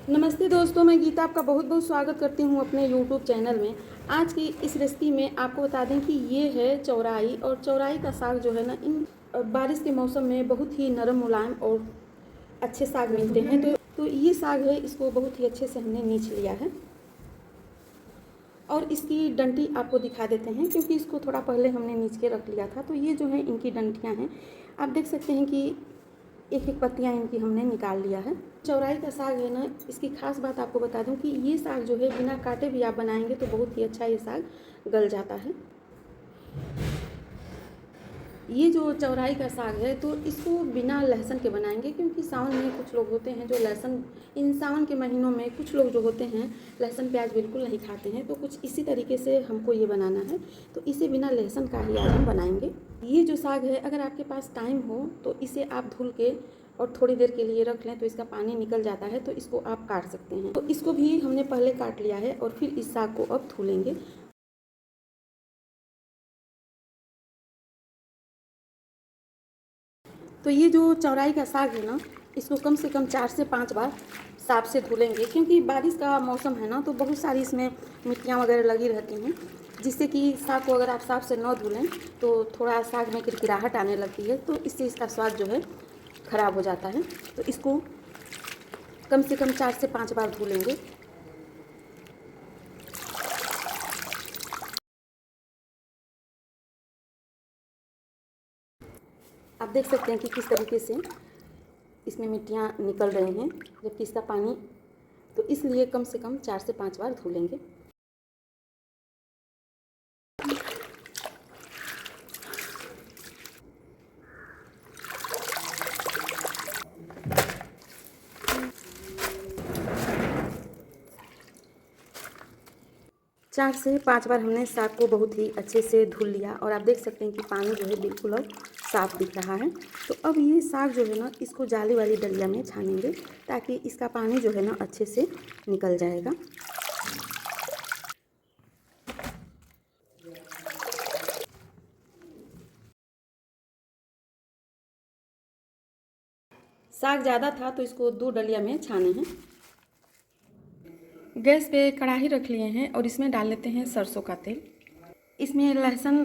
नमस्ते दोस्तों, मैं गीता आपका बहुत बहुत स्वागत करती हूँ अपने YouTube चैनल में। आज की इस रेसिपी में आपको बता दें कि ये है चौराई। और चौराई का साग जो है ना, इन बारिश के मौसम में बहुत ही नरम मुलायम और अच्छे साग मिलते हैं। तो ये साग है, इसको बहुत ही अच्छे से हमने नीच लिया है और इसकी डंटी आपको दिखा देते हैं, क्योंकि इसको थोड़ा पहले हमने नीच के रख लिया था। तो ये जो है इनकी डंटियाँ हैं, आप देख सकते हैं कि एक एक पत्तियाँ इनकी हमने निकाल लिया है। चौराई का साग है ना, इसकी खास बात आपको बता दूं कि ये साग जो है बिना काटे भी आप बनाएंगे तो बहुत ही अच्छा ये साग गल जाता है। ये जो चौराई का साग है तो इसको बिना लहसुन के बनाएंगे, क्योंकि सावन में कुछ लोग होते हैं जो लहसुन, इन सावन के महीनों में कुछ लोग जो होते हैं लहसुन प्याज बिल्कुल नहीं खाते हैं। तो कुछ इसी तरीके से हमको ये बनाना है, तो इसे बिना लहसुन का ही आज हम बनाएंगे। ये जो साग है, अगर आपके पास टाइम हो तो इसे आप धुल के और थोड़ी देर के लिए रख लें तो इसका पानी निकल जाता है, तो इसको आप काट सकते हैं। तो इसको भी हमने पहले काट लिया है और फिर इस साग को अब धुलेंगे। तो ये जो चौराई का साग है ना, इसको कम से कम 4 से 5 बार साफ से धुलेंगे, क्योंकि बारिश का मौसम है ना, तो बहुत सारी इसमें मिट्टियाँ वगैरह लगी रहती हैं, जिससे कि साग को अगर आप साफ से न धुलें तो थोड़ा साग में किरकिराहट आने लगती है, तो इससे इसका स्वाद जो है ख़राब हो जाता है। तो इसको कम से कम 4 से 5 बार धुलेंगे। आप देख सकते हैं कि किस तरीके से इसमें मिट्टियाँ निकल रही हैं, जबकि इसका पानी, तो इसलिए कम से कम 4 से 5 बार धुलेंगे। चार से 5 बार हमने साग को बहुत ही अच्छे से धुल लिया और आप देख सकते हैं कि पानी जो है बिल्कुल अब साफ़ दिख रहा है। तो अब ये साग जो है ना, इसको जाली वाली डलिया में छानेंगे, ताकि इसका पानी जो है ना अच्छे से निकल जाएगा। साग ज़्यादा था तो इसको 2 डलिया में छाने हैं। गैस पे कढ़ाई रख लिए हैं और इसमें डाल लेते हैं सरसों का तेल। इसमें लहसुन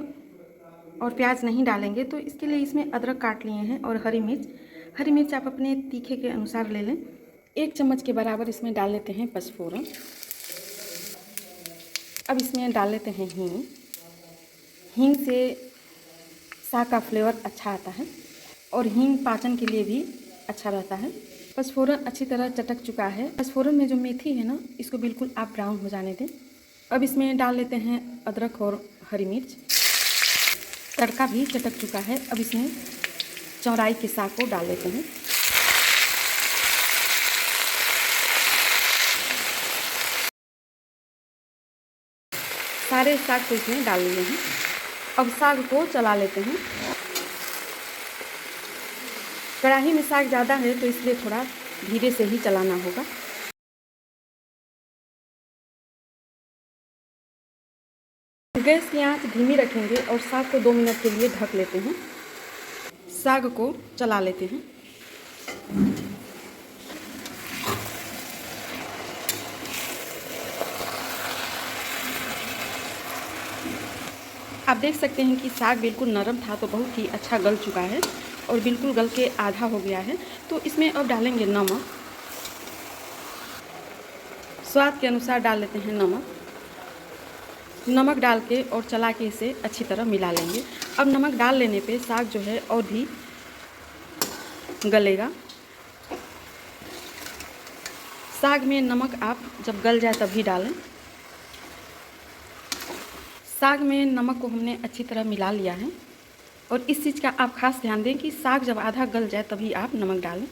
और प्याज नहीं डालेंगे, तो इसके लिए इसमें अदरक काट लिए हैं और हरी मिर्च। हरी मिर्च आप अपने तीखे के अनुसार ले लें। 1 चम्मच के बराबर इसमें डाल लेते हैं पचफोरन। अब इसमें डाल लेते हैं हींग। हींग से साग का फ्लेवर अच्छा आता है और हींग पाचन के लिए भी अच्छा रहता है। पचफोरन अच्छी तरह चटक चुका है। पचफोरन में जो मेथी है ना, इसको बिल्कुल आप ब्राउन हो जाने दें। अब इसमें डाल लेते हैं अदरक और हरी मिर्च। तड़का भी चटक चुका है। अब इसमें चौराई के साग को डाल लेते हैं। सारे साग को इसमें डाल लिए हैं। अब साग को चला लेते हैं। कढ़ाई में साग ज़्यादा है तो इसलिए थोड़ा धीरे से ही चलाना होगा। गैस की आंच धीमी रखेंगे और साग को 2 मिनट के लिए ढक लेते हैं। साग को चला लेते हैं। आप देख सकते हैं कि साग बिल्कुल नरम था तो बहुत ही अच्छा गल चुका है और बिल्कुल गल के आधा हो गया है। तो इसमें अब डालेंगे नमक। स्वाद के अनुसार डाल लेते हैं नमक। नमक डाल के और चला के इसे अच्छी तरह मिला लेंगे। अब नमक डाल लेने पे साग जो है और भी गलेगा। साग में नमक आप जब गल जाए तभी डालें। साग में नमक को हमने अच्छी तरह मिला लिया है और इस चीज़ का आप खास ध्यान दें कि साग जब आधा गल जाए तभी आप नमक डालें।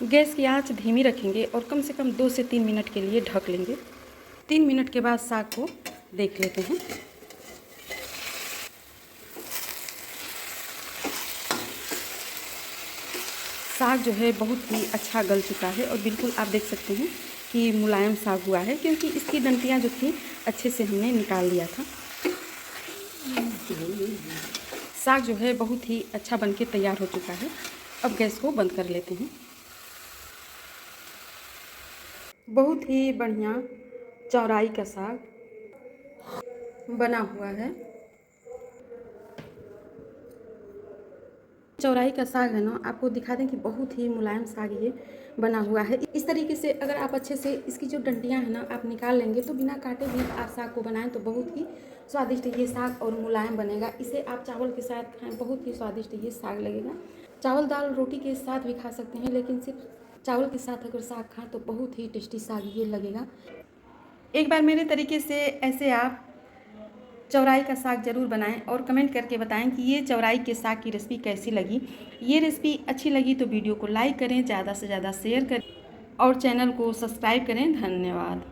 गैस की आंच धीमी रखेंगे और कम से कम 2 से 3 मिनट के लिए ढक लेंगे। 3 मिनट के बाद साग को देख लेते हैं। साग जो है बहुत ही अच्छा गल चुका है और बिल्कुल आप देख सकते हैं कि मुलायम साग हुआ है, क्योंकि इसकी डंटियां जो थी अच्छे से हमने निकाल लिया था। साग जो है बहुत ही अच्छा बनके तैयार हो चुका है। अब गैस को बंद कर लेते हैं। बहुत ही बढ़िया चौराई का साग बना हुआ है। चौराई का साग है ना, आपको दिखा दें कि बहुत ही मुलायम साग ये बना हुआ है। इस तरीके से अगर आप अच्छे से इसकी जो डंडियां हैं ना आप निकाल लेंगे तो बिना काटे भी आप साग को बनाएं तो बहुत ही स्वादिष्ट ये साग और मुलायम बनेगा। इसे आप चावल के साथ खाएं, बहुत ही स्वादिष्ट ये साग लगेगा। चावल दाल रोटी के साथ भी खा सकते हैं, लेकिन सिर्फ चावल के साथ अगर साग खाएं तो बहुत ही टेस्टी साग ये लगेगा। एक बार मेरे तरीके से ऐसे आप चौराई का साग ज़रूर बनाएं और कमेंट करके बताएं कि ये चौराई के साग की रेसिपी कैसी लगी। ये रेसिपी अच्छी लगी तो वीडियो को लाइक करें, ज़्यादा से ज़्यादा शेयर करें और चैनल को सब्सक्राइब करें। धन्यवाद।